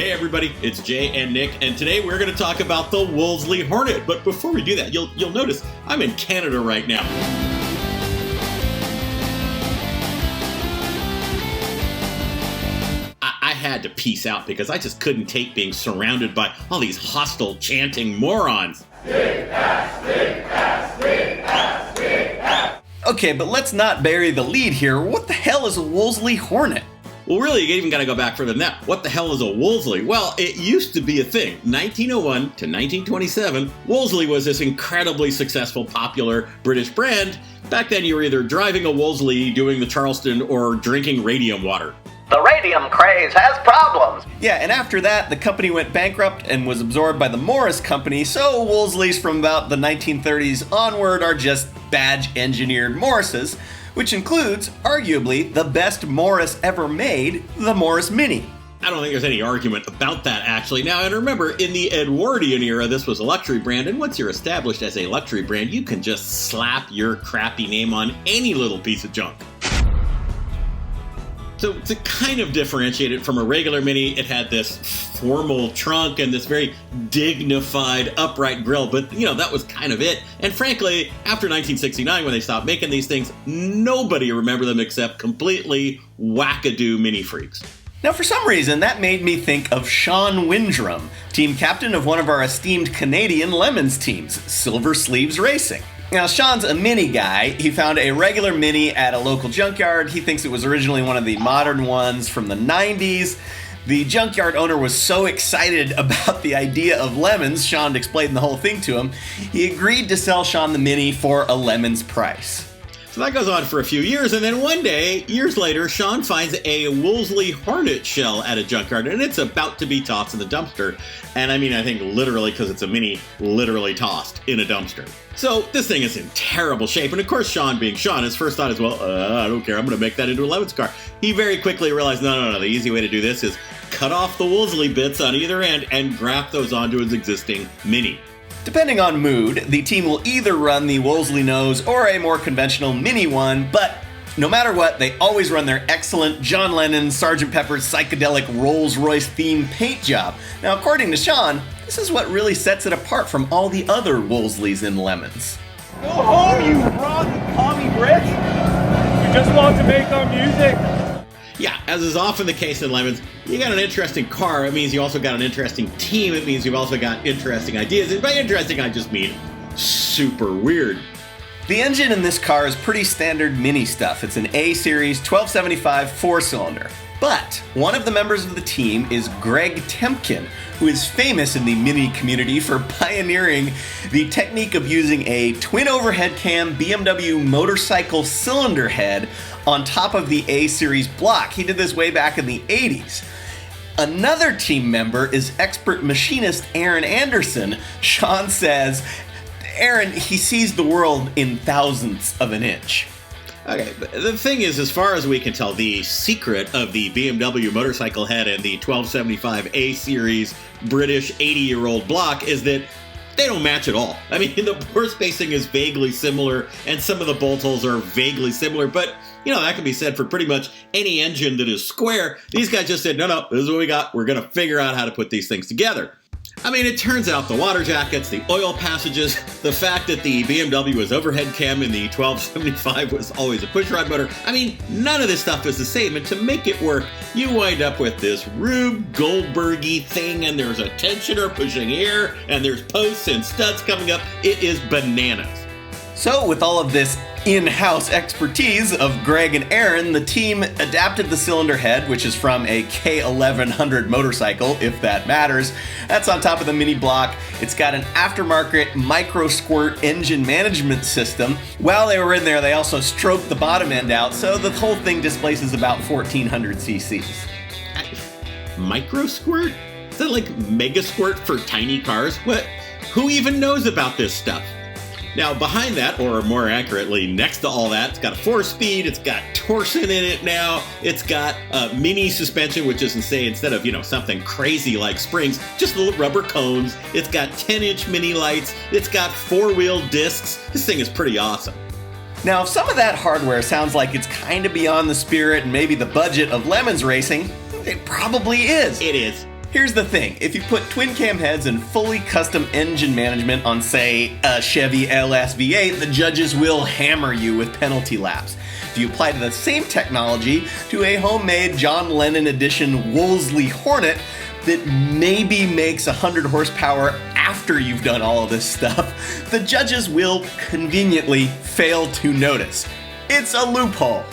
Hey everybody, it's Jay and Nick, and today we're going to talk about the Wolseley Hornet. But before we do that, you'll notice I'm in Canada right now. I had to peace out because I just couldn't take being surrounded by all these hostile chanting morons. Big ass, big ass, big ass, big ass. Okay, but let's not bury the lead here. What the hell is a Wolseley Hornet? Well, really, you even got to go back further than that. What the hell is a Wolseley? Well, it used to be a thing. 1901 to 1927, Wolseley was this incredibly successful, popular British brand. Back then, you were either driving a Wolseley, doing the Charleston, or drinking radium water. The radium craze has problems. Yeah, and after that, the company went bankrupt and was absorbed by the Morris Company, so Wolseleys from about the 1930s onward are just badge-engineered Morrises, which includes, arguably, the best Morris ever made, the Morris Mini. I don't think there's any argument about that, actually. Now, and remember, in the Edwardian era, this was a luxury brand, and once you're established as a luxury brand, you can just slap your crappy name on any little piece of junk. So to kind of differentiate it from a regular Mini, it had this formal trunk and this very dignified upright grille, but that was kind of it. And frankly, after 1969 when they stopped making these things, nobody remembered them except completely wackadoo Mini freaks. Now, for some reason, that made me think of Sean Windrum, team captain of one of our esteemed Canadian Lemons teams, Silversleeves Racing. Now, Sean's a Mini guy. He found a regular Mini at a local junkyard. He thinks it was originally one of the modern ones from the 90s. The junkyard owner was so excited about the idea of lemons, Sean explained the whole thing to him, he agreed to sell Sean the Mini for a lemon's price. So that goes on for a few years, and then one day, years later, Sean finds a Wolseley Hornet shell at a junkyard, and it's about to be tossed in the dumpster. And I think literally, because it's a Mini, literally tossed in a dumpster. So this thing is in terrible shape, and of course Sean being Sean, his first thought is, well, I don't care, I'm going to make that into a lemons car. He very quickly realized, no, the easy way to do this is cut off the Wolseley bits on either end and graft those onto his existing Mini. Depending on mood, the team will either run the Wolseley-nosed or a more conventional Mini one, but no matter what, they always run their excellent John Lennon, Sgt. Pepper's psychedelic Rolls-Royce themed paint job. Now, according to Sean, this is what really sets it apart from all the other Wolseleys in Lemons. Go home, you rotten commie Brit! We just want to make our music! Yeah, as is often the case in Lemons, you got an interesting car, it means you also got an interesting team, it means you've also got interesting ideas, and by interesting I just mean super weird. The engine in this car is pretty standard Mini stuff. It's an A-Series 1275 4-cylinder. But one of the members of the team is Greg Temkin, who is famous in the Mini community for pioneering the technique of using a twin overhead cam BMW motorcycle cylinder head on top of the A-Series block. He did this way back in the 80s. Another team member is expert machinist Aaron Anderson. Sean says, Aaron, he sees the world in thousandths of an inch. Okay, but the thing is, as far as we can tell, the secret of the BMW motorcycle head and the 1275 A-Series British 80-year-old block is that they don't match at all. The bore spacing is vaguely similar, and some of the bolt holes are vaguely similar, but, that can be said for pretty much any engine that is square. These guys just said, no, this is what we got. We're going to figure out how to put these things together. It turns out the water jackets, the oil passages, the fact that the BMW was overhead cam and the 1275 was always a pushrod motor, none of this stuff is the same. And to make it work, you wind up with this Rube Goldberg-y thing, and there's a tensioner pushing here, and there's posts and studs coming up. It is bananas. So with all of this in-house expertise of Greg and Aaron, the team adapted the cylinder head, which is from a K1100 motorcycle, if that matters. That's on top of the Mini block. It's got an aftermarket micro-squirt engine management system. While they were in there, they also stroked the bottom end out, so the whole thing displaces about 1,400 cc's. Micro squirt? Is that like mega squirt for tiny cars? What? Who even knows about this stuff? Now, behind that, or more accurately, next to all that, it's got a 4-speed, it's got torsion in it now, it's got Mini suspension, which is to say, instead of, something crazy like springs, just little rubber cones, it's got 10-inch Mini lights, it's got 4-wheel discs. This thing is pretty awesome. Now, if some of that hardware sounds like it's kind of beyond the spirit and maybe the budget of Lemons Racing, it probably is. It is. Here's the thing, if you put twin cam heads and fully custom engine management on, say, a Chevy LS V8, the judges will hammer you with penalty laps. If you apply the same technology to a homemade John Lennon edition Wolseley Hornet that maybe makes 100 horsepower after you've done all of this stuff, the judges will conveniently fail to notice. It's a loophole.